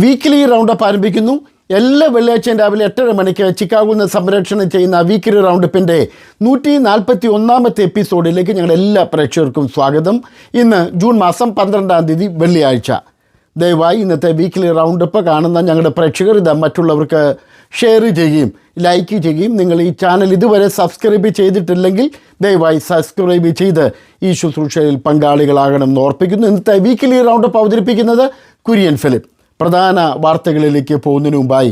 Weekly roundup ആരംഭിക്കുന്നു. എല്ലാ വെള്ളിയാഴ്ചയും രാവിലെ 8:30 മണിക്ക് ചിക്കാഗോയിൽ നിന്ന് സംപ്രേഷണം ചെയ്യുന്ന വീക്കിലി റൗണ്ടപ്പിൻ്റെ 141ാമത്തെ എപ്പിസോഡിലേക്ക് ഞങ്ങളുടെ എല്ലാ പ്രേക്ഷകർക്കും സ്വാഗതം. ഇന്ന് ജൂൺ മാസം 12-ാം തീയതി വെള്ളിയാഴ്ച. ദയവായി ഇന്നത്തെ വീക്കിലി റൗണ്ടപ്പ് കാണുന്ന ഞങ്ങളുടെ പ്രേക്ഷകർ ഇത് മറ്റുള്ളവർക്ക് ഷെയർ ചെയ്യുകയും ലൈക്ക് ചെയ്യുകയും നിങ്ങൾ ഈ ചാനൽ ഇതുവരെ സബ്സ്ക്രൈബ് ചെയ്തിട്ടില്ലെങ്കിൽ ദയവായി സബ്സ്ക്രൈബ് ചെയ്ത് ഈ ശുശ്രൂഷയിൽ പങ്കാളികളാകണമെന്ന് ഓർപ്പിക്കുന്നു. ഇന്നത്തെ വീക്കിലി റൗണ്ടപ്പ് അവതരിപ്പിക്കുന്നത് കുര്യൻ ഫിലിപ്പ്. പ്രധാന വാർത്തകളിലേക്ക് പോകുന്നതിന് മുമ്പായി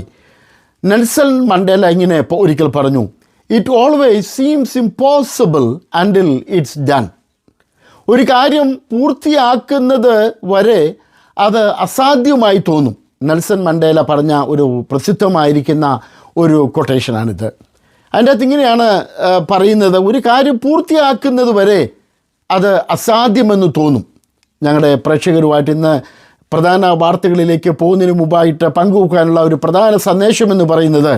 നെൽസൺ മണ്ടേല ഇങ്ങനെ ഒരിക്കൽ പറഞ്ഞു, it always seems impossible അൻറ്റിൽ it's done. ഒരു കാര്യം പൂർത്തിയാക്കുന്നത് വരെ അത് അസാധ്യമായി തോന്നും. നെൽസൺ മണ്ടേല പറഞ്ഞ ഒരു പ്രസിദ്ധമായിരിക്കുന്ന ഒരു കൊട്ടേഷനാണിത്. അതിൻ്റെ അകത്ത് ഇങ്ങനെയാണ് പറയുന്നത്, ഒരു കാര്യം പൂർത്തിയാക്കുന്നത് വരെ അത് അസാധ്യമെന്ന് തോന്നും. ഞങ്ങളുടെ പ്രേക്ഷകരുമായിട്ട് ഇന്ന് പ്രധാന വാർത്തകളിലേക്ക് പോകുന്നതിന് മുമ്പായിട്ട് പങ്കുവെക്കാനുള്ള ഒരു പ്രധാന സന്ദേശമെന്ന് പറയുന്നത്,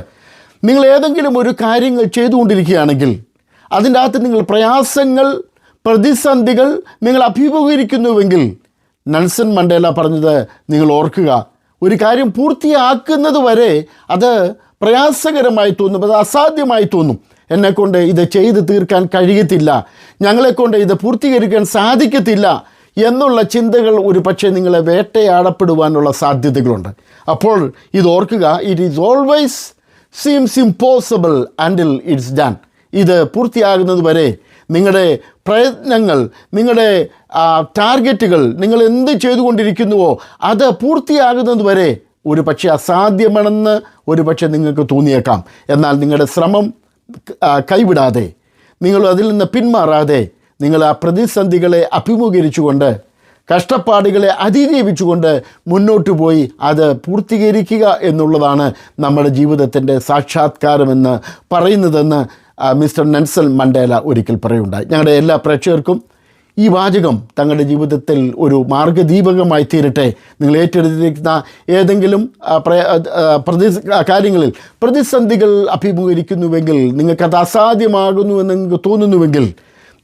നിങ്ങൾ ഏതെങ്കിലും ഒരു കാര്യങ്ങൾ ചെയ്തുകൊണ്ടിരിക്കുകയാണെങ്കിൽ അതിൻ്റെ അകത്ത് നിങ്ങൾ പ്രയാസങ്ങൾ, പ്രതിസന്ധികൾ നിങ്ങൾ അഭിമുഖീകരിക്കുന്നുവെങ്കിൽ നെൽസൺ മണ്ടേല പറഞ്ഞത് നിങ്ങൾ ഓർക്കുക, ഒരു കാര്യം പൂർത്തിയാക്കുന്നത് വരെ അത് പ്രയാസകരമായി തോന്നും, അത് അസാധ്യമായി തോന്നും. എന്നെക്കൊണ്ട് ഇത് ചെയ്ത് തീർക്കാൻ കഴിയത്തില്ല, ഞങ്ങളെക്കൊണ്ട് ഇത് പൂർത്തീകരിക്കാൻ സാധിക്കത്തില്ല എന്നുള്ള ചിന്തകൾ ഒരു പക്ഷേ നിങ്ങളെ വേട്ടയാടപ്പെടുവാനുള്ള സാധ്യതകളുണ്ട്. അപ്പോൾ ഇത് ഓർക്കുക, it is always seems impossible അൻറ്റിൽ it's done. ഇത് പൂർത്തിയാകുന്നത് വരെ നിങ്ങളുടെ പ്രയത്നങ്ങൾ, നിങ്ങളുടെ ടാർഗറ്റുകൾ, നിങ്ങൾ എന്ത് ചെയ്തുകൊണ്ടിരിക്കുന്നുവോ അത് പൂർത്തിയാകുന്നത് വരെ ഒരു പക്ഷേ അസാധ്യമാണെന്ന് ഒരു പക്ഷേ നിങ്ങൾക്ക് തോന്നിയേക്കാം. എന്നാൽ നിങ്ങളുടെ ശ്രമം കൈവിടാതെ, നിങ്ങൾ അതിൽ നിന്ന് പിന്മാറാതെ, നിങ്ങൾ ആ പ്രതിസന്ധികളെ അഭിമുഖീകരിച്ചുകൊണ്ട്, കഷ്ടപ്പാടുകളെ അതിജീവിച്ചുകൊണ്ട് മുന്നോട്ട് പോയി അത് പൂർത്തീകരിക്കുക എന്നുള്ളതാണ് നമ്മുടെ ജീവിതത്തിൻ്റെ സാക്ഷാത്കാരമെന്ന് പറയുന്നതെന്ന് മിസ്റ്റർ നെൽസൺ മണ്ടേല ഒരിക്കൽ പറയുണ്ടായി. ഞങ്ങളുടെ എല്ലാ പ്രേക്ഷകർക്കും ഈ വാചകം തങ്ങളുടെ ജീവിതത്തിൽ ഒരു മാർഗദീപകമായി തീരട്ടെ. നിങ്ങൾ ഏറ്റെടുത്തിരിക്കുന്ന ഏതെങ്കിലും കാര്യങ്ങളിൽ പ്രതിസന്ധികൾ അഭിമുഖീകരിക്കുന്നുവെങ്കിൽ, നിങ്ങൾക്കത് അസാധ്യമാകുന്നുവെന്ന് നിങ്ങൾക്ക് തോന്നുന്നുവെങ്കിൽ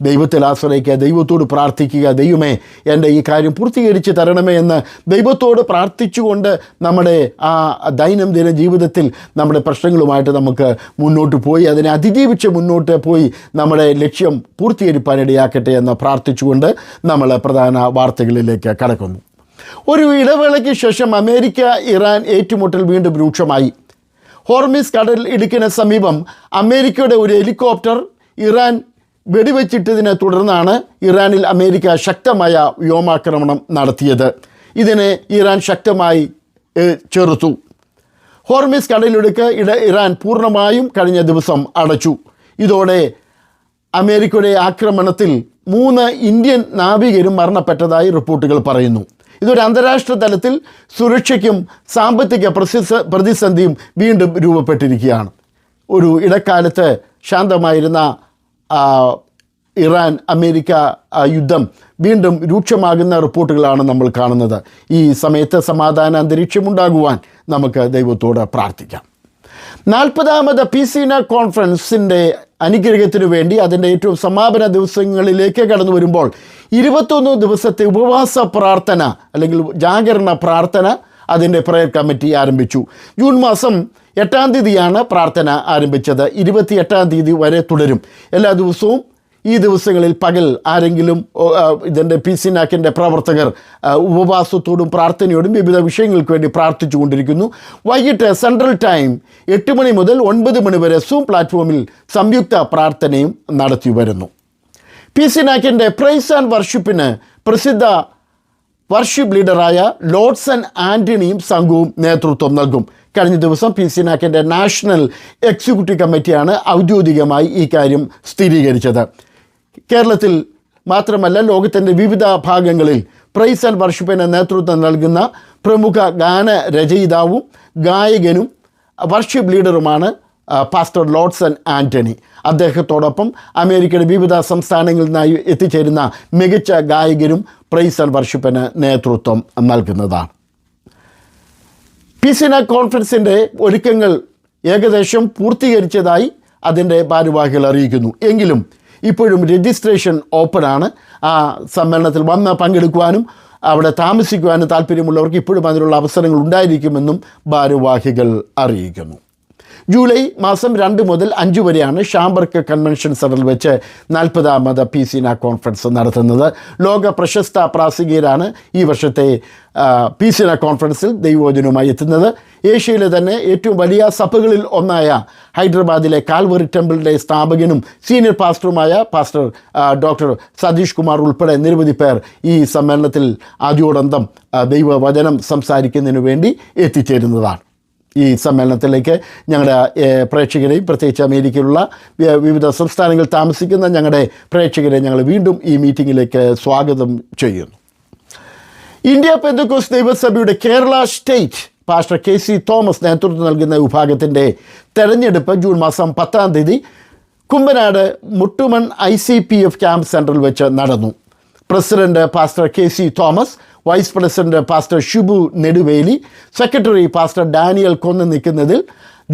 ദൈവത്തിൽ ആശ്രയിക്കുക, ദൈവത്തോട് പ്രാർത്ഥിക്കുക. ദൈവമേ, എൻ്റെ ഈ കാര്യം പൂർത്തീകരിച്ച് തരണമേ എന്ന് ദൈവത്തോട് പ്രാർത്ഥിച്ചുകൊണ്ട് നമ്മുടെ ആ ദൈനംദിന ജീവിതത്തിൽ നമ്മുടെ പ്രശ്നങ്ങളുമായിട്ട് നമുക്ക് മുന്നോട്ട് പോയി അതിനെ അതിജീവിച്ച് മുന്നോട്ട് പോയി നമ്മുടെ ലക്ഷ്യം പൂർത്തീകരിപ്പാനിടയാക്കട്ടെ എന്ന് പ്രാർത്ഥിച്ചുകൊണ്ട് നമ്മൾ പ്രധാന വാർത്തകളിലേക്ക് കടക്കുന്നു. ഒരു ഇടവേളയ്ക്ക് ശേഷം അമേരിക്ക ഇറാൻ ഏറ്റുമുട്ടൽ വീണ്ടും രൂക്ഷമായി. ഹോർമിസ് കടൽ ഇടുക്കിന് സമീപം അമേരിക്കയുടെ ഒരു ഹെലികോപ്റ്റർ ഇറാൻ വെടിവെച്ചിട്ടതിനെ തുടർന്നാണ് ഇറാനിൽ അമേരിക്ക ശക്തമായ വ്യോമാക്രമണം നടത്തിയത്. ഇതിനെ ഇറാൻ ശക്തമായി ചെറുത്തു. ഹോർമിസ് കടലിടുക്ക് ഇറാൻ പൂർണ്ണമായും കഴിഞ്ഞ ദിവസം അടച്ചു. ഇതോടെ അമേരിക്കയുടെ ആക്രമണത്തിൽ 3 ഇന്ത്യൻ നാവികരും മരണപ്പെട്ടതായി റിപ്പോർട്ടുകൾ പറയുന്നു. ഇതൊരു അന്താരാഷ്ട്ര തലത്തിൽ സുരക്ഷയ്ക്കും സാമ്പത്തിക പ്രതിസന്ധിയും വീണ്ടും രൂപപ്പെട്ടിരിക്കുകയാണ്. ഒരു ഇടക്കാലത്ത് ശാന്തമായിരുന്ന ഇറാൻ അമേരിക്ക യുദ്ധം വീണ്ടും രൂക്ഷമാകുന്ന റിപ്പോർട്ടുകളാണ് നമ്മൾ കാണുന്നത്. ഈ സമയത്ത് സമാധാന അന്തരീക്ഷമുണ്ടാകുവാൻ നമുക്ക് ദൈവത്തോട് പ്രാർത്ഥിക്കാം. 40ാമത് പീസിന കോൺഫറൻസിൻ്റെ അനുഗ്രഹത്തിനു വേണ്ടി അതിൻ്റെ ഏറ്റവും സമാപന ദിവസങ്ങളിലേക്ക് കടന്നു വരുമ്പോൾ 21 ദിവസത്തെ ഉപവാസ പ്രാർത്ഥന അല്ലെങ്കിൽ ജാഗരണ പ്രാർത്ഥന അതിൻ്റെ പ്രയർ കമ്മിറ്റി ആരംഭിച്ചു. ജൂൺ മാസം 8-ാം തീയതിയാണ് പ്രാർത്ഥന ആരംഭിച്ചത്. 28-ാം തീയതി വരെ തുടരും. എല്ലാ ദിവസവും ഈ ദിവസങ്ങളിൽ പകൽ ആരെങ്കിലും ഇതിൻ്റെ പീസിനാക്കിൻ്റെ പ്രവർത്തകർ ഉപവാസത്തോടും പ്രാർത്ഥനയോടും വിവിധ വിഷയങ്ങൾക്ക് വേണ്ടി പ്രാർത്ഥിച്ചു കൊണ്ടിരിക്കുന്നു. വൈകിട്ട് സെൻട്രൽ ടൈം 8 മണി മുതൽ 9 മണി വരെ സൂം പ്ലാറ്റ്ഫോമിൽ സംയുക്ത പ്രാർത്ഥനയും നടത്തി വരുന്നു. പീസിനാക്കിൻ്റെ പ്രൈസ് ആൻഡ് വർഷിപ്പിന് പ്രസിദ്ധ വർഷിപ്പ് ലീഡറായ ലോഡ്സൺ ആൻ്റണിയും സംഘവും നേതൃത്വം നൽകും. കഴിഞ്ഞ ദിവസം പീസിനാക്കിൻ്റെ നാഷണൽ എക്സിക്യൂട്ടീവ് കമ്മിറ്റിയാണ് ഔദ്യോഗികമായി ഈ കാര്യം സ്ഥിരീകരിച്ചത്. കേരളത്തിൽ മാത്രമല്ല, ലോകത്തിൻ്റെ വിവിധ ഭാഗങ്ങളിൽ പ്രൈസ് ആൻഡ് വർഷിപ്പിന് നേതൃത്വം നൽകുന്ന പ്രമുഖ ഗാനരചയിതാവും ഗായകനും വർഷിപ്പ് ലീഡറുമാണ് പാസ്റ്റർ ലോഡ്സൺ ആൻ്റണി. അദ്ദേഹത്തോടൊപ്പം അമേരിക്കയുടെ വിവിധ സംസ്ഥാനങ്ങളിൽ നിന്നായി എത്തിച്ചേരുന്ന മികച്ച ഗായകരും പ്രൈസ് ആൻഡ് വർഷിപ്പിന് നേതൃത്വം നൽകുന്നതാണ്. പീസിന കോൺഫറൻസിൻ്റെ ഒരുക്കങ്ങൾ ഏകദേശം പൂർത്തീകരിച്ചതായി അതിൻ്റെ ഭാരവാഹികൾ അറിയിക്കുന്നു. എങ്കിലും ഇപ്പോഴും രജിസ്ട്രേഷൻ ഓപ്പണാണ്. ആ സമ്മേളനത്തിൽ വന്ന് പങ്കെടുക്കുവാനും അവിടെ താമസിക്കുവാനും താല്പര്യമുള്ളവർക്ക് ഇപ്പോഴും അതിനുള്ള അവസരങ്ങൾ ഉണ്ടായിരിക്കുമെന്നും ഭാരവാഹികൾ അറിയിക്കുന്നു. ജൂലൈ മാസം 2 മുതൽ 5 വരെയാണ് ഷാംബർഗ് കൺവെൻഷൻ സെൻ്ററിൽ വെച്ച് 40ാമത് പീസിന കോൺഫറൻസ് നടത്തുന്നത്. ലോക പ്രശസ്ത പ്രാസംഗികരാണ് ഈ വർഷത്തെ പീസിന കോൺഫറൻസിൽ ദൈവവചനവുമായി എത്തുന്നത്. ഏഷ്യയിലെ തന്നെ ഏറ്റവും വലിയ സഭകളിൽ ഒന്നായ ഹൈദരാബാദിലെ കാൽവറി ടെമ്പിളിൻ്റെ സ്ഥാപകനും സീനിയർ പാസ്റ്ററുമായ പാസ്റ്റർ ഡോക്ടർ സതീഷ് കുമാർ ഉൾപ്പെടെ നിരവധി പേർ ഈ സമ്മേളനത്തിൽ ആദ്യോടന്തം ദൈവവചനം സംസാരിക്കുന്നതിന് വേണ്ടി എത്തിച്ചേരുന്നതാണ്. ഈ സമ്മേളനത്തിലേക്ക് ഞങ്ങളുടെ പ്രേക്ഷകരെയും പ്രത്യേകിച്ച് അമേരിക്കയിലുള്ള വിവിധ സംസ്ഥാനങ്ങളിൽ താമസിക്കുന്ന ഞങ്ങളുടെ പ്രേക്ഷകരെ ഞങ്ങൾ വീണ്ടും ഈ മീറ്റിങ്ങിലേക്ക് സ്വാഗതം ചെയ്യുന്നു. ഇന്ത്യ പെന്തക്കോസ്ത് ദൈവസഭയുടെ Kerala state pastor KC Thomas നേതൃത്വം നൽകുന്ന വിഭാഗത്തിൻ്റെ തെരഞ്ഞെടുപ്പ് ജൂൺ മാസം 10-ാം തീയതി കുമ്പനാട് മുട്ടുമൺ ICPF ക്യാമ്പ് സെൻറ്ററിൽ വെച്ച് നടന്നു. President pastor KC Thomas, vice president pastor Shibu Neduveli, secretary pastor Daniel കൊന്ന് നിൽക്കുന്നതിൽ,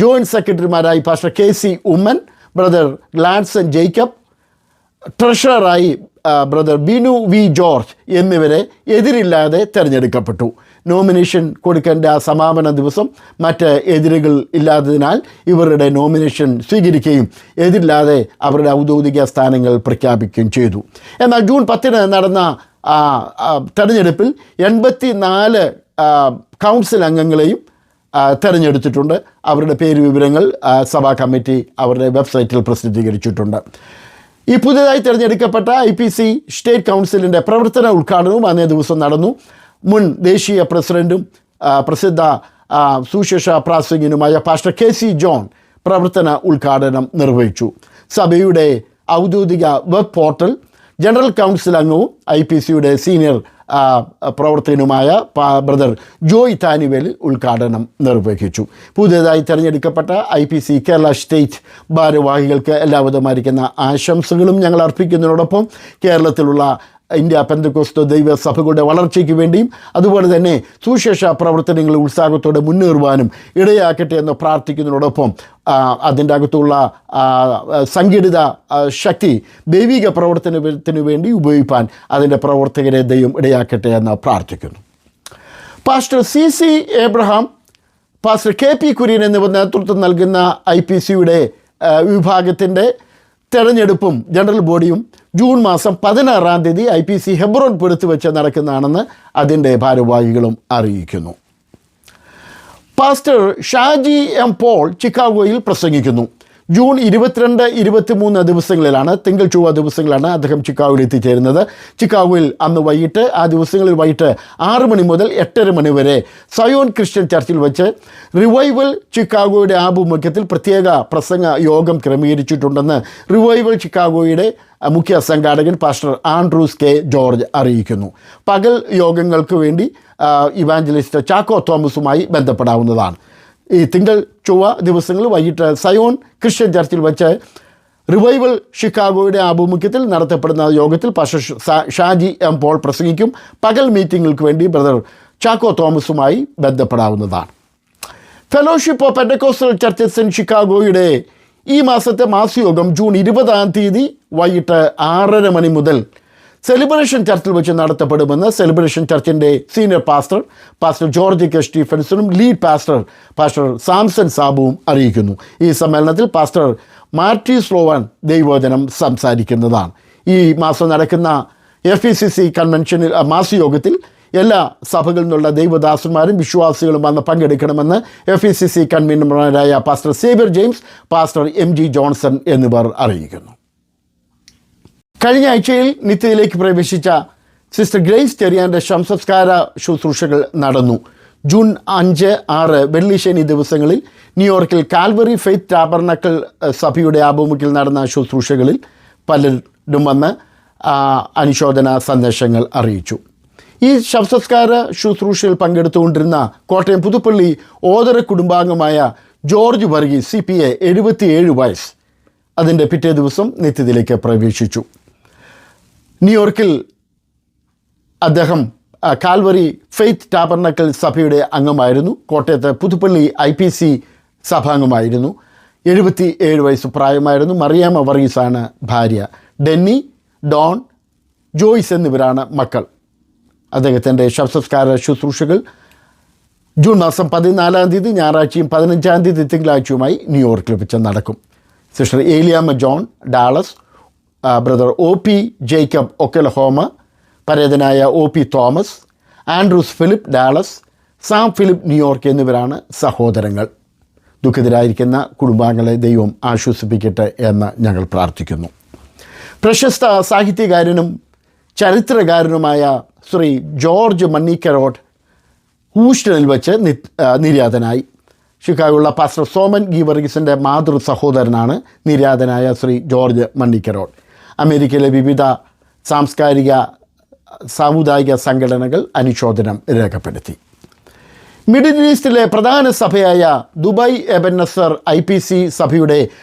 ജോയിൻറ്റ് സെക്രട്ടറിമാരായി pastor KC Oommen, brother Lanson Jacob, ട്രഷററായി ബ്രദർ ബിനു വി ജോർജ് എന്നിവരെ എതിരില്ലാതെ തിരഞ്ഞെടുക്കപ്പെട്ടു. നോമിനേഷൻ കൊടുക്കേണ്ട സമാപന ദിവസം മറ്റ് എതിരുകൾ ഇല്ലാത്തതിനാൽ ഇവരുടെ നോമിനേഷൻ സ്വീകരിക്കുകയും എതിരില്ലാതെ അവരുടെ ഔദ്യോഗിക സ്ഥാനങ്ങൾ പ്രഖ്യാപിക്കുകയും ചെയ്തു. എന്നാൽ ജൂൺ 10-ന് നടന്ന തെരഞ്ഞെടുപ്പിൽ 84 കൗൺസിൽ അംഗങ്ങളെയും തിരഞ്ഞെടുത്തിട്ടുണ്ട്. അവരുടെ പേര് വിവരങ്ങൾ സഭാ കമ്മിറ്റി അവരുടെ വെബ്സൈറ്റിൽ പ്രസിദ്ധീകരിച്ചിട്ടുണ്ട്. ഈ പുതിയതായി തിരഞ്ഞെടുക്കപ്പെട്ട IPC സ്റ്റേറ്റ് കൗൺസിലിൻ്റെ പ്രവർത്തന ഉദ്ഘാടനവും അന്നേ ദിവസം നടന്നു. മുൻ ദേശീയ പ്രസിഡൻറ്റും പ്രസിദ്ധ സുശേഷ പ്രാസംഗികനുമായ പാസ്റ്റർ KC ജോൺ പ്രവർത്തന ഉദ്ഘാടനം നിർവഹിച്ചു. സഭയുടെ ഔദ്യോഗിക വെബ് പോർട്ടൽ ജനറൽ കൗൺസിൽ അംഗവും IPCയുടെ സീനിയർ പ്രവർത്തകനുമായ ബ്രദർ ജോയ് താനിവേൽ ഉദ്ഘാടനം നിർവഹിച്ചു. പുതിയതായി തിരഞ്ഞെടുക്കപ്പെട്ട IPC കേരള സ്റ്റേറ്റ് ഭാരവാഹികൾക്ക് എല്ലാവിധമായിരിക്കുന്ന ആശംസകളും ഞങ്ങൾ അർപ്പിക്കുന്നതിനോടൊപ്പം കേരളത്തിലുള്ള ഇന്ത്യ പെന്തക്കോസ്ത് ദൈവസഭകളുടെ വളർച്ചയ്ക്ക് വേണ്ടിയും അതുപോലെ തന്നെ സുവിശേഷ പ്രവർത്തനങ്ങൾ ഉത്സാഹത്തോടെ മുന്നേറുവാനും ഇടയാക്കട്ടെ എന്ന് പ്രാർത്ഥിക്കുന്നതിനോടൊപ്പം അതിൻ്റെ അകത്തുള്ള സംഘടിത ശക്തി ദൈവിക പ്രവർത്തനത്തിന് വേണ്ടി ഉപയോഗിക്കാൻ അതിൻ്റെ പ്രവർത്തകരെ ദൈവം ഇടയാക്കട്ടെ എന്ന് പ്രാർത്ഥിക്കുന്നു. Pastor CC Abraham, pastor KP Kurian എന്നിവർ നേതൃത്വം നൽകുന്ന IPCയുടെ വിഭാഗത്തിൻ്റെ തെരഞ്ഞെടുപ്പും ജനറൽ ബോഡിയും ജൂൺ മാസം 16-ാം തീയതി IPC ഹെബ്രോൻ പുരത്ത് വെച്ച് നടക്കുന്നതാണെന്ന് അതിൻ്റെ ഭാരവാഹികളും അറിയിക്കുന്നു. പാസ്റ്റർ ഷാജി M പോൾ ചിക്കാഗോയിൽ പ്രസംഗിക്കുന്നു. ജൂൺ 22, 23 ദിവസങ്ങളിലാണ്, തിങ്കൾ ചൊവ്വ ദിവസങ്ങളാണ് അദ്ദേഹം ചിക്കാഗോയിൽ എത്തിച്ചേരുന്നത്. ചിക്കാഗോയിൽ അന്ന് വൈകിട്ട്, ആ ദിവസങ്ങളിൽ വൈകിട്ട് 6 മണി മുതൽ 8:30 മണി വരെ സയോൺ ക്രിസ്ത്യൻ ചർച്ചിൽ വെച്ച് റിവൈവൽ ചിക്കാഗോയുടെ ആഭിമുഖ്യത്തിൽ പ്രത്യേക പ്രസംഗ യോഗം ക്രമീകരിച്ചിട്ടുണ്ടെന്ന് റിവൈവൽ ചിക്കാഗോയുടെ മുഖ്യ സംഘാടകൻ പാസ്റ്റർ ആൻഡ്രൂസ് K ജോർജ് അറിയിക്കുന്നു. പകൽ യോഗങ്ങൾക്ക് വേണ്ടി ഇവാഞ്ചലിസ്റ്റ് ചാക്കോ തോമസുമായി ബന്ധപ്പെടാവുന്നതാണ്. ഈ തിങ്കൾ ചൊവ്വ ദിവസങ്ങളിൽ വൈകിട്ട് സയോൺ ക്രിസ്ത്യൻ ചർച്ചിൽ വെച്ച് റിവൈവൽ ഷിക്കാഗോയുടെ ആഭിമുഖ്യത്തിൽ നടത്തപ്പെടുന്ന യോഗത്തിൽ പാസ്റ്റർ ഷാജി M പോൾ പ്രസംഗിക്കും. പകൽ മീറ്റിങ്ങുകൾക്ക് വേണ്ടി ബ്രദർ ചാക്കോ തോമസുമായി ബന്ധപ്പെടാവുന്നതാണ്. Fellowship of Pentecostal churches in ഷിക്കാഗോയുടെ ഈ മാസത്തെ മാസയോഗം ജൂൺ 20-ാം തീയതി വൈകിട്ട് 6:30 മണി മുതൽ സെലിബ്രേഷൻ ചർച്ചിൽ വെച്ച് നടത്തപ്പെടുമെന്ന് സെലിബ്രേഷൻ ചർച്ചിൻ്റെ സീനിയർ പാസ്റ്റർ ജോർജ് K സ്റ്റീഫൻസണും ലീഡ് പാസ്റ്റർ സാംസൺ സാബുവും അറിയിക്കുന്നു. ഈ സമ്മേളനത്തിൽ പാസ്റ്റർ മാർട്ടി സ്ലോവാൻ ദൈവവചനം സംസാരിക്കുന്നതാണ്. ഈ മാസം നടക്കുന്ന FECC കൺവെൻഷനിൽ മാസയോഗത്തിൽ എല്ലാ സഭകളിൽ നിന്നുള്ള ദൈവദാസന്മാരും വിശ്വാസികളും വന്ന് പങ്കെടുക്കണമെന്ന് FECC കൺവീനർമാരായ pastor Xavier James, pastor MG Johnson എന്നിവർ അറിയിക്കുന്നു. കഴിഞ്ഞ ആഴ്ചയിൽ നിത്യതയിലേക്ക് പ്രവേശിച്ച സിസ്റ്റർ ഗ്രേസ് ചെറിയാൻ്റെ ശവസംസ്കാര ശുശ്രൂഷകൾ നടന്നു. ജൂൺ 5, 6 വെള്ളി ശനി ദിവസങ്ങളിൽ ന്യൂയോർക്കിൽ കാൽവറി ഫെയ്ത്ത് ടാബർനക്കിൾ സഭയുടെ ആഭിമുഖ്യത്തിൽ നടന്ന ശുശ്രൂഷകളിൽ പലരും വന്ന് അനുശോചന സന്ദേശങ്ങൾ അറിയിച്ചു. ഈ ശവസംസ്കാര ശുശ്രൂഷയിൽ പങ്കെടുത്തുകൊണ്ടിരുന്ന കോട്ടയം പുതുപ്പള്ളി ഓതര കുടുംബാംഗമായ ജോർജ് വർഗീസ് CPA 77 വയസ്സ് അതിൻ്റെ പിറ്റേ ദിവസം നിത്യതയിലേക്ക് പ്രവേശിച്ചു. ന്യൂയോർക്കിൽ അദ്ദേഹം കാൽവറി ഫെയ്ത്ത് ടാബർനക്കിൾ സഭയുടെ അംഗമായിരുന്നു. കോട്ടയത്ത് പുതുപ്പള്ളി IPC സഭാംഗമായിരുന്നു. 77 വയസ്സ് പ്രായമായിരുന്നു. മറിയാമ്മ വർഗീസാണ് ഭാര്യ. ഡെന്നി, ഡോൺ, ജോയ്സ് എന്നിവരാണ് മക്കൾ. അദ്ദേഹത്തിൻ്റെ ശവസംസ്കാര ശുശ്രൂഷകൾ ജൂൺ മാസം 14 ഞായറാഴ്ചയും 15 തിങ്കളാഴ്ചയുമായി ന്യൂയോർക്കിൽ വെച്ച് നടക്കും. Sister Aleyamma John Dallas, brother OP Jacob Oklahoma, പരേതനായ OP Thomas, Andrews Philip Dallas, Sam Philip New York എന്നിവരാണ് സഹോദരങ്ങൾ. ദുഃഖിതരായിരിക്കുന്ന കുടുംബാംഗങ്ങളെ ദൈവം ആശ്വസിപ്പിക്കട്ടെ എന്ന് ഞങ്ങൾ പ്രാർത്ഥിക്കുന്നു. പ്രശസ്ത സാഹിത്യകാരനും ചരിത്രകാരനുമായ ശ്രീ ജോർജ് മണ്ണിക്കരോട്ട് ഹൂസ്റ്റണിൽ വെച്ച് നിര്യാതനായി. ഷിക്കാഗോയുള്ള പാസ്റ്റർ സോമൻ ഗീവർഗീസിൻ്റെ മാതൃ സഹോദരനാണ് നിര്യാതനായ ശ്രീ ജോർജ് മണ്ണിക്കരോട്ട്. അമേരിക്കയിലെ വിവിധ സാംസ്കാരിക സാമുദായിക സംഘടനകൾ അനുശോചനം രേഖപ്പെടുത്തി. മിഡിൽ ഈസ്റ്റിലെ പ്രധാന സഭയായ ദുബായ് എബന്നസർ IPC സഭയുടെ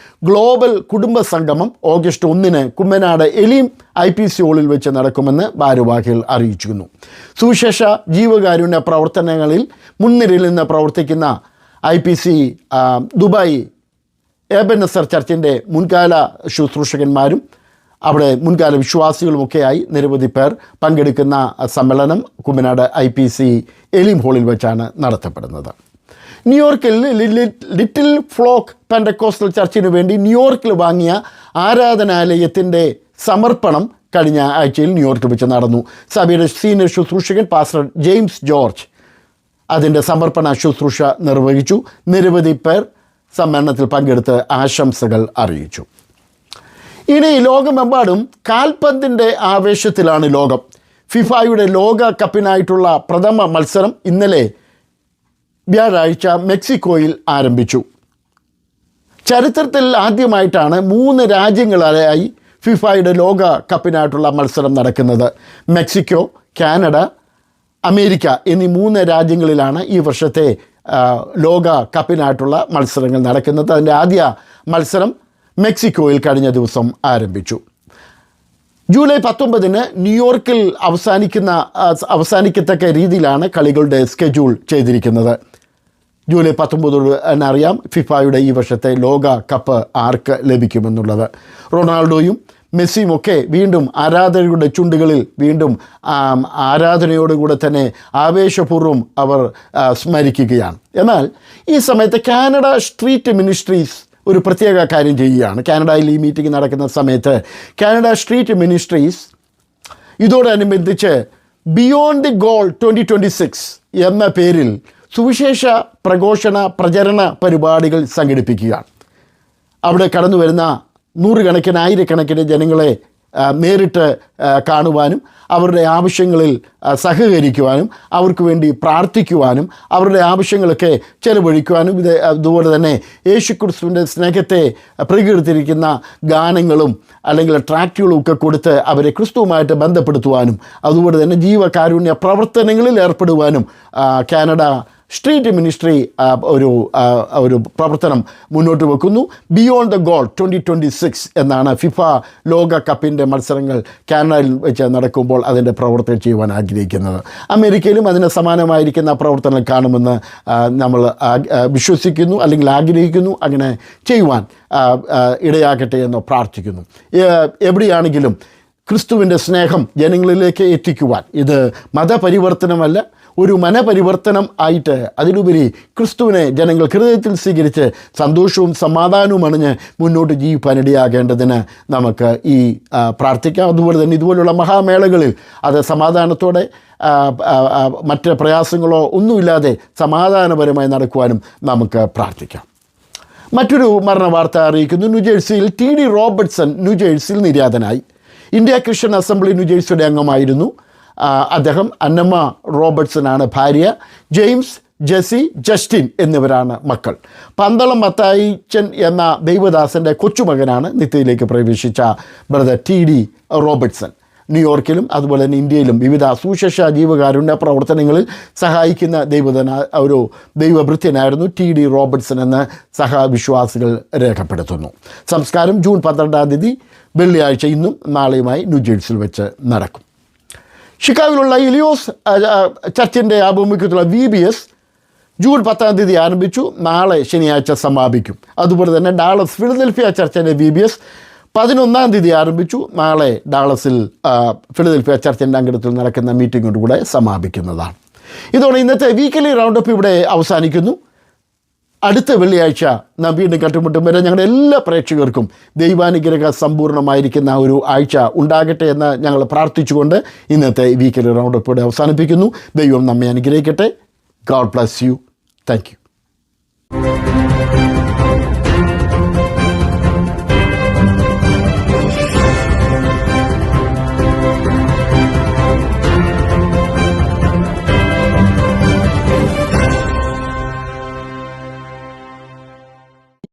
ഗ്ലോബൽ കുടുംബ സംഗമം ഓഗസ്റ്റ് 1 കുമ്മനാട് എലീം IPC ഹാളിൽ വെച്ച് നടക്കുമെന്ന് ഭാരവാഹികൾ അറിയിച്ചിരുന്നു. സുവിശേഷ ജീവകാരുണ്യ പ്രവർത്തനങ്ങളിൽ മുൻനിരയിൽ നിന്ന് പ്രവർത്തിക്കുന്ന IPC ദുബായ് എബന്നസർ ചർച്ചിൻ്റെ മുൻകാല ശുശ്രൂഷകന്മാരും അവിടെ മുൻകാല വിശ്വാസികളുമൊക്കെയായി നിരവധി പേർ പങ്കെടുക്കുന്ന സമ്മേളനം കുമ്മനാട് IPC എലീം ഹാളിൽ വെച്ചാണ് നടത്തപ്പെടുന്നത്. ന്യൂയോർക്കിൽ ലിറ്റിൽ ഫ്ലോക്ക് പെൻഡക്കോസ്റ്റൽ ചർച്ചിനു വേണ്ടി ന്യൂയോർക്കിൽ വാങ്ങിയ ആരാധനാലയത്തിൻ്റെ സമർപ്പണം കഴിഞ്ഞ ആഴ്ചയിൽ ന്യൂയോർക്കിൽ വെച്ച് നടന്നു. സഭയുടെ സീനിയർ ശുശ്രൂഷകൻ പാസ്റ്റർ ജെയിംസ് ജോർജ് അതിൻ്റെ സമർപ്പണ ശുശ്രൂഷ നിർവഹിച്ചു. നിരവധി പേർ സമ്മേളനത്തിൽ പങ്കെടുത്ത് ആശംസകൾ അറിയിച്ചു. ഇനി ലോകമെമ്പാടും കാൽപന്തിൻ്റെ ആവേശത്തിലാണ് ലോകം. ഫിഫയുടെ ലോക കപ്പിനായിട്ടുള്ള പ്രഥമ മത്സരം ഇന്നലെ വ്യാഴാഴ്ച മെക്സിക്കോയിൽ ആരംഭിച്ചു. ചരിത്രത്തിൽ ആദ്യമായിട്ടാണ് 3 രാജ്യങ്ങളായി ഫിഫയുടെ ലോക കപ്പിനായിട്ടുള്ള മത്സരം നടക്കുന്നത്. മെക്സിക്കോ, കാനഡ, അമേരിക്ക എന്നീ 3 രാജ്യങ്ങളിലാണ് ഈ വർഷത്തെ ലോക കപ്പിനായിട്ടുള്ള മത്സരങ്ങൾ നടക്കുന്നത്. അതിൻ്റെ ആദ്യ മത്സരം മെക്സിക്കോയിൽ കഴിഞ്ഞ ദിവസം ആരംഭിച്ചു. ജൂലൈ 19 ന്യൂയോർക്കിൽ അവസാനിക്കത്തക്ക രീതിയിലാണ് കളികളുടെ സ്കെഡ്യൂൾ ചെയ്തിരിക്കുന്നത്. ജൂലൈ 19 അറിയാം ഫിഫയുടെ ഈ വർഷത്തെ ലോക കപ്പ് ആർക്ക് ലഭിക്കുമെന്നുള്ളത്. റൊണാൾഡോയും മെസ്സിയും ഒക്കെ വീണ്ടും ആരാധകരുടെ ചുണ്ടുകളിൽ വീണ്ടും ആരാധനയോടുകൂടെ തന്നെ ആവേശപൂർവ്വം അവർ സ്മരിക്കുകയാണ്. എന്നാൽ ഈ സമയത്ത് കാനഡ സ്ട്രീറ്റ് മിനിസ്ട്രീസ് ഒരു പ്രത്യേക കാര്യം ചെയ്യുകയാണ്. കാനഡയിൽ ഈ മീറ്റിംഗ് നടക്കുന്ന സമയത്ത് കാനഡ സ്ട്രീറ്റ് മിനിസ്ട്രീസ് ഇതോടനുബന്ധിച്ച് ബിയോണ്ട് ദി ഗോൾ 2026 എന്ന പേരിൽ സുവിശേഷ പ്രചരണ പരിപാടികൾ സംഘടിപ്പിക്കുകയാണ്. അവിടെ കടന്നു വരുന്ന നൂറുകണക്കിന് ആയിരക്കണക്കിന് ജനങ്ങളെ നേരിട്ട് കാണുവാനും അവരുടെ ആവശ്യങ്ങളിൽ സഹകരിക്കുവാനും അവർക്ക് വേണ്ടി പ്രാർത്ഥിക്കുവാനും അവരുടെ ആവശ്യങ്ങളൊക്കെ ചെലവഴിക്കുവാനും അതുപോലെ തന്നെ യേശുക്രിസ്തുവിൻ്റെ സ്നേഹത്തെ പ്രകീർത്തിരിക്കുന്ന ഗാനങ്ങളും അല്ലെങ്കിൽ ട്രാക്റ്റുകളും ഒക്കെ കൊടുത്ത് അവരെ ക്രിസ്തുവുമായിട്ട് ബന്ധപ്പെടുത്തുവാനും അതുപോലെ തന്നെ ജീവകാരുണ്യ പ്രവർത്തനങ്ങളിൽ ഏർപ്പെടുവാനും കാനഡ സ്ട്രീറ്റ് മിനിസ്ട്രി ഒരു പ്രവർത്തനം മുന്നോട്ട് വെക്കുന്നു. ബിയോണ്ട് ദ ഗോൾ 2026 എന്നാണ് ഫിഫ ലോക കപ്പിൻ്റെ മത്സരങ്ങൾ കാനഡയിൽ വെച്ച് നടക്കുമ്പോൾ അതിൻ്റെ പ്രവർത്തനം ചെയ്യുവാൻ ആഗ്രഹിക്കുന്നത്. അമേരിക്കയിലും അതിന് സമാനമായിരിക്കുന്ന പ്രവർത്തനം കാണുമെന്ന് നമ്മൾ വിശ്വസിക്കുന്നു അല്ലെങ്കിൽ ആഗ്രഹിക്കുന്നു. അങ്ങനെ ചെയ്യുവാൻ ഇടയാകട്ടെ എന്ന് പ്രാർത്ഥിക്കുന്നു. എവിടെയാണെങ്കിലും ക്രിസ്തുവിൻ്റെ സ്നേഹം ജനങ്ങളിലേക്ക് എത്തിക്കുവാൻ ഇത് മതപരിവർത്തനമല്ല, ഒരു മനപരിവർത്തനം ആയിട്ട് അതിലുപരി ക്രിസ്തുവിനെ ജനങ്ങൾ ഹൃദയത്തിൽ സ്വീകരിച്ച് സന്തോഷവും സമാധാനവും അണിഞ്ഞ് മുന്നോട്ട് ജീവിക്കാനിടയാകേണ്ടതിന് നമുക്ക് ഈ പ്രാർത്ഥിക്കാം. അതുപോലെ തന്നെ ഇതുപോലുള്ള മഹാമേളകളിൽ അത് സമാധാനത്തോടെ മറ്റ് പ്രയാസങ്ങളോ ഒന്നുമില്ലാതെ സമാധാനപരമായി നടക്കുവാനും നമുക്ക് പ്രാർത്ഥിക്കാം. മറ്റൊരു മരണവാർത്ത അറിയിക്കുന്നു. ന്യൂജേഴ്സിയിൽ TD റോബർട്ട്സൺ ന്യൂജേഴ്സിയിൽ നിര്യാതനായി. ഇന്ത്യ ക്രിസ്ത്യൻ അസംബ്ലി ന്യൂജേഴ്സിയുടെ അംഗമായിരുന്നു. അദ്ദേഹം അന്നമ്മ റോബർട്ട്സനാണ് ഭാര്യ. ജെയിംസ്, ജെസി, ജസ്റ്റിൻ എന്നിവരാണ് മക്കൾ. പന്തളം മത്തായിച്ചൻ എന്ന ദൈവദാസൻ്റെ കൊച്ചുമകനാണ് നിത്യയിലേക്ക് പ്രവേശിച്ച ബ്രദർ TD റോബർട്ട്സൺ. ന്യൂയോർക്കിലും അതുപോലെ തന്നെ ഇന്ത്യയിലും വിവിധ സുവിശേഷ ജീവകാരുണ്യ പ്രവർത്തനങ്ങളിൽ സഹായിക്കുന്ന ഒരു ദൈവഭൃത്യനായിരുന്നു TD റോബർട്ട്സൺ എന്ന് സഹവിശ്വാസികൾ രേഖപ്പെടുത്തുന്നു. സംസ്കാരം ജൂൺ 12 വെള്ളിയാഴ്ച ഇന്നും നാളെയുമായി ന്യൂജേഴ്സിയിൽ വെച്ച് നടക്കും. ഷിക്കാഗോയിലുള്ള ഇലിയോസ് ചർച്ചിൻ്റെ ആഭിമുഖ്യത്തിലുള്ള VBS ജൂൺ 10 ആരംഭിച്ചു. നാളെ ശനിയാഴ്ച സമാപിക്കും. അതുപോലെ തന്നെ ഡാളസ് ഫിലദൽഫിയ ചർച്ചിൻ്റെ VBS 11-ാം തീയതി ആരംഭിച്ചു. നാളെ ഡാളസിൽ ഫിലദൽഫിയ ചർച്ചിൻ്റെ അങ്കണത്തിൽ നടക്കുന്ന മീറ്റിംഗോടുകൂടെ സമാപിക്കുന്നതാണ്. ഇതോടെ ഇന്നത്തെ വീക്കലി റൗണ്ട് അപ്പ് ഇവിടെ അവസാനിക്കുന്നു. അടുത്ത വെള്ളിയാഴ്ച നാം വീണ്ടും കണ്ടുമുട്ടും വരെ ഞങ്ങളുടെ എല്ലാ പ്രേക്ഷകർക്കും ദൈവാനുഗ്രഹ സമ്പൂർണ്ണമായിരിക്കുന്ന ഒരു ആഴ്ച ഉണ്ടാകട്ടെ എന്ന് ഞങ്ങൾ പ്രാർത്ഥിച്ചുകൊണ്ട് ഇന്നത്തെ വീക്കലി റൗണ്ട് അപ്പ് ഇവിടെ അവസാനിപ്പിക്കുന്നു. ദൈവം നമ്മെ അനുഗ്രഹിക്കട്ടെ. God bless you. Thank you.